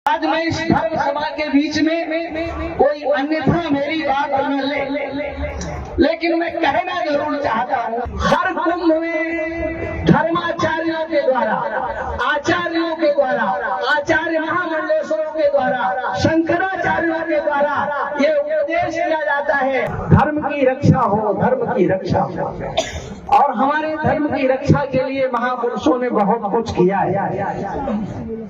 आज मैं इस धर्म सभा के बीच में कोई अन्यथा मेरी बात न ले, लेकिन मैं कहना जरूर चाहता हूँ, हर कुंभ में धर्माचार्यों के द्वारा, आचार्यों के द्वारा, आचार्य महामंडलेश्वरों के द्वारा, शंकराचार्यों के द्वारा ये उपदेश किया जाता है, धर्म की रक्षा हो, धर्म की रक्षा हो। और हमारे धर्म की रक्षा के लिए महापुरुषों ने बहुत कुछ किया है,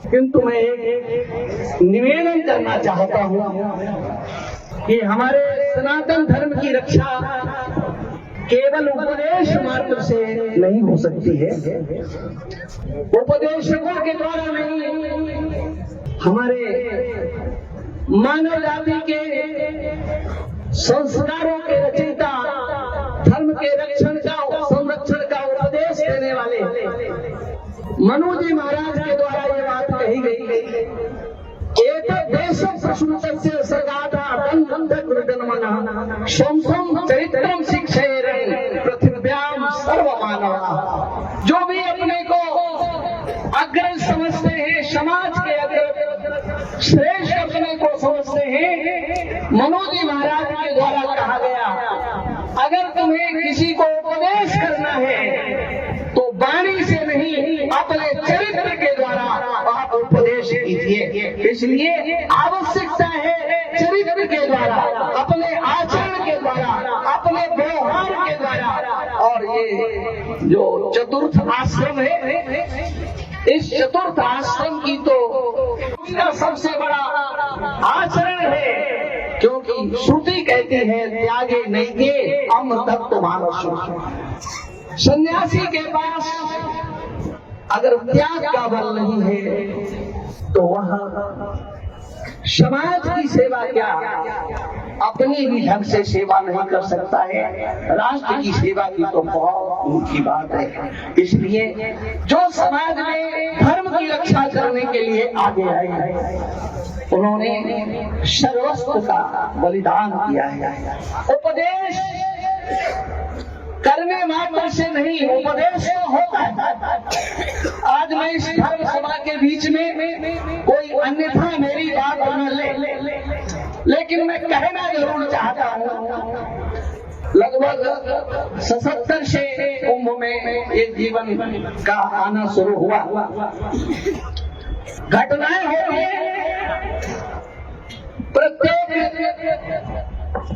किंतु मैं एक निवेदन करना चाहता हूँ कि हमारे सनातन धर्म की रक्षा केवल उपदेश मात्र से नहीं हो सकती है, उपदेशकों के द्वारा नहीं, हमारे मानव जाति के संस्कारों के रचयिता, धर्म के रक्षण का संरक्षण का उपदेश देने वाले मनु जी महाराज के द्वारा ये बात कही गई, एक देश प्रश्नस्य सगाधा चरित्रम शिक्षेरन् पृथिव्याम सर्वमानवा। जो भी अपने को अग्रज समझते हैं, समाज के अग्रज श्रेष्ठ अपने को समझते हैं, मनु जी महाराज के द्वारा कहा गया, अगर तुम्हें किसी को उपदेश करना है तो वाणी से नहीं, अपने चरित्र के द्वारा आप उपदेश कीजिए। इसलिए आवश्यकता है चरित्र के द्वारा, अपने आचरण के द्वारा, अपने व्यवहार के द्वारा। और ये जो चतुर्थ आश्रम है, इस चतुर्थ आश्रम की तो सबसे बड़ा आचरण है, क्योंकि श्रुति कहती है त्यागे नहीं के अमृतत्व मानस। सन्यासी के पास अगर त्याग का बल नहीं है तो वह समाज की सेवा क्या, अपनी भी ढंग से सेवा नहीं कर सकता है, राष्ट्र की सेवा की तो बहुत ऊंची बात है। इसलिए जो समाज में धर्म की रक्षा करने के लिए आगे आए हैं, उन्होंने सर्वस्व का बलिदान किया है। उपदेश करने मात्र से नहीं, उपदेश तो होता है। आज मैं इस धर्म सभा के बीच में कोई अन्यथा मेरी बात न ले, लेकिन मैं कहना जरूर चाहता हूँ, लगभग 77 से कुंभ में एक जीवन का आना शुरू हुआ, घटनाएं हो रही हैं, प्रत्येक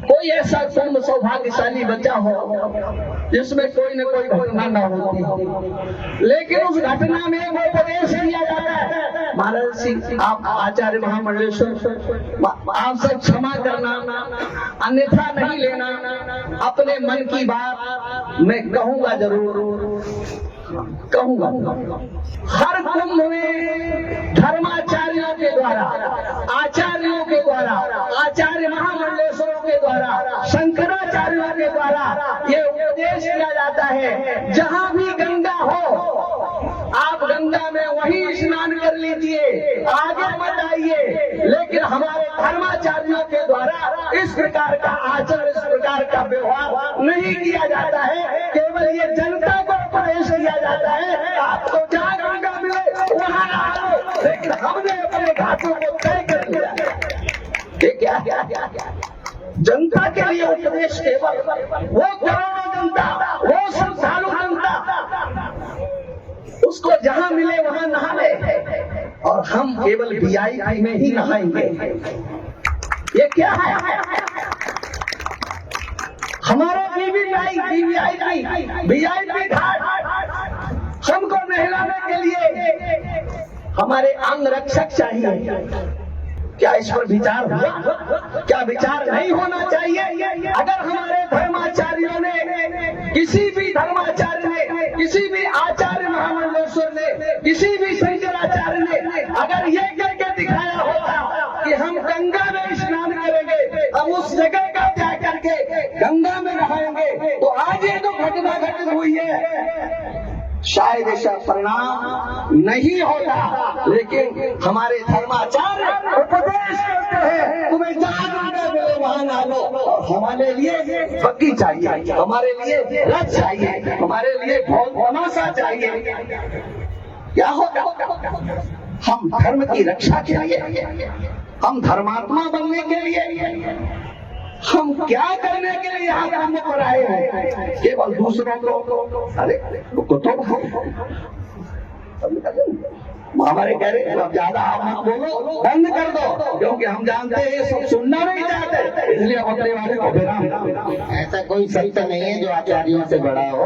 कोई ऐसा कुंभ सौभाग्यशाली बच्चा हो जिसमें कोई न कोई घटना न होती, लेकिन उस घटना में वो उपदेश दिया जाता है, महाराज सिंह आप आचार्य महामंडलेश्वर आप सब क्षमा करना, अन्यथा नहीं लेना, अपने मन की बात मैं कहूंगा जरूर कहूंगा। हर कुंभ में धर्माचार्यों के द्वारा, आचार्यों के द्वारा, आचार्य महामंडलेश्वरों के द्वारा, शंकराचार्यों के द्वारा ये उपदेश किया जाता है, जहां भी गंगा हो आप गंगा में वहीं स्नान कर लीजिए, आगे मत आइए। लेकिन हमारे धर्माचार्यों के द्वारा इस प्रकार का आचरण, इस प्रकार का व्यवहार नहीं किया जाता है, केवल ये जनता को उपदेश किया जाता है, आपको जहाँ गंगा मिले वहाँ आओ। लेकिन हमने अपने घाटों को तय कर लिया, क्या जनता के लिए उपदेश केवल वो करोड़ों जनता, वो श्रद्धालु जनता, उसको जहां मिले वहां नहा ले, और हम केवल वीआईपी में ही नहाएंगे। ये क्या है? हमारा वीआईपी घाट, हमको नहलाने के लिए हमारे अंग रक्षक चाहिए। क्या इस पर विचार हुआ? क्या विचार नहीं होना चाहिए? अगर हमारे धर्माचार्यों ने, किसी भी धर्माचार्य ने, किसी भी आचार्य महामंडलेश्वर ने, किसी भी शंकराचार्य ने अगर ये करके दिखाया होता कि हम गंगा में स्नान करेंगे, हम उस जगह का त्याग करके गंगा में नहाएंगे, तो आज ये तो घटना घटित हुई है, शायद ऐसा परिणाम नहीं होता। लेकिन हमारे धर्माचार्य उपदेश करते हैं, तुम्हें जहाँ गंगा मिले वहाँ नहा लो, और हमारे लिए बग्गी चाहिए, हमारे लिए रथ चाहिए, हमारे लिए ढोल तमाशा चाहिए। क्या होगा? हम धर्म की रक्षा के लिए, हम धर्मात्मा बनने के लिए, हम क्या करने के लिए यहाँ काम पर आए हैं? केवल दूसरों को अरे हमारे कह रहे अब ज्यादा आप मत बोलो, बंद कर दो, क्योंकि हम जानते हैं सब सुनना नहीं चाहते, इसलिए अपने वाले को विराम। ऐसा कोई सत्य नहीं है जो आचार्यों से बड़ा हो।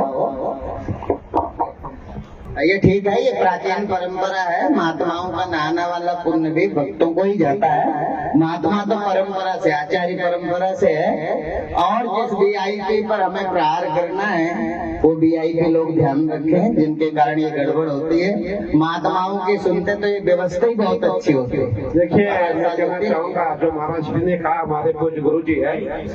ये ठीक है, ये प्राचीन परंपरा है। महात्माओं का नहाना वाला पुण्य भी भक्तों को ही जाता है। महात्मा तो परंपरा से, आचार्य परंपरा से है। और जिस वीआईपी पर हमें प्रहार करना है वो वीआईपी लोग ध्यान रखें, जिनके कारण ये गड़बड़ होती है। महात्माओं की सुनते तो ये व्यवस्था ही बहुत अच्छी होती है। देखिए, मैं कहना चाहूंगा जो महाराज जी ने कहा, हमारे पूज्य गुरु जी है,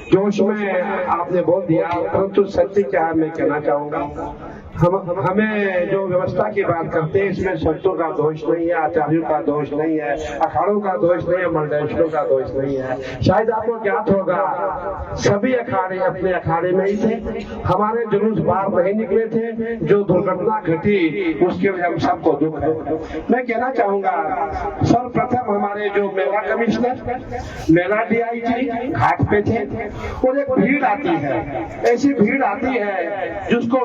जोश में आपने बोल दिया, परंतु सत्य क्या है मैं कहना चाहूंगा। हमें जो व्यवस्था की बात करते हैं इसमें संतों का दोष नहीं है, आचार्यों का दोष नहीं है, अखाड़ों का दोष नहीं है, मंडलेश्वरों का दोष नहीं है। शायद आपको ज्ञात होगा सभी अखाड़े अपने अखाड़े में ही थे। हमारे जुलूस बाहर नहीं निकले थे। जो दुर्घटना घटी उसके लिए हम सबको दुख है। मैं कहना चाहूंगा सर्वप्रथम हमारे जो मेला कमिश्नर, मेला डीआईजी घाट पे थे और एक भीड़ आती है, ऐसी भीड़ आती है जिसको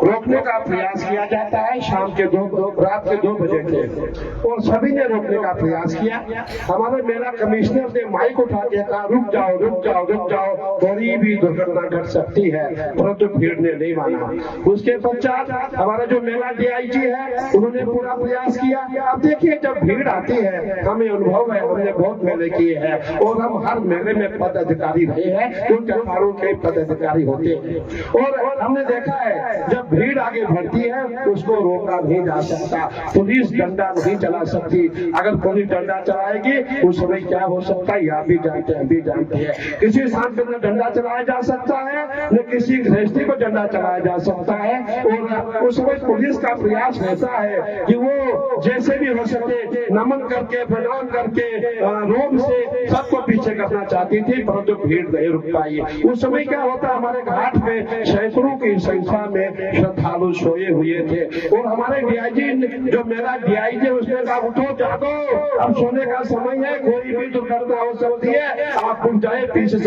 रोकने का प्रयास किया जाता है। शाम के रात के 2 बजे थे और सभी ने रोकने का प्रयास किया। हमारे मेला कमिश्नर ने माइक उठा के कहा रुक जाओ रुक जाओ रुक जाओ, थोड़ी भी दुर्घटना घट सकती है, परंतु भीड़ ने नहीं माना। उसके पश्चात हमारा जो मेला डीआईजी है उन्होंने पूरा प्रयास किया। अब देखिए जब भीड़ आती है, हमें अनुभव है, हमने बहुत मेले किए हैं और हम हर मेले में पद अधिकारी रहे हैं, उन अखाड़ों के पद अधिकारी होते हैं और हमने देखा है जब भीड़ आगे बढ़ती है उसको रोका नहीं जा सकता। पुलिस डंडा नहीं चला सकती। अगर पुलिस डंडा चलाएगी उस समय क्या हो सकता है आप भी जानते हैं, भी जानते हैं। किसी सांप पर डंडा चलाया जा सकता है, न किसी गृहस्थी को डंडा चलाया जा सकता है। और उस समय पुलिस का प्रयास रहता है कि वो जैसे भी हो सके नमन करके, प्रणाम करके, रोम से सबको पीछे करना चाहती थी, परंतु भीड़ नहीं रुक पाई। उस समय क्या होता, हमारे घाट में सैकड़ों की संख्या में श्रद्धालु सोए हुए थे और हमारे डीआईजी जो मेरा डीआईजी उसने कहा उठो जागो, अब सोने का समय है, कोई भी दुर्घटना हो सकती है, आप उठ जाए पीछे से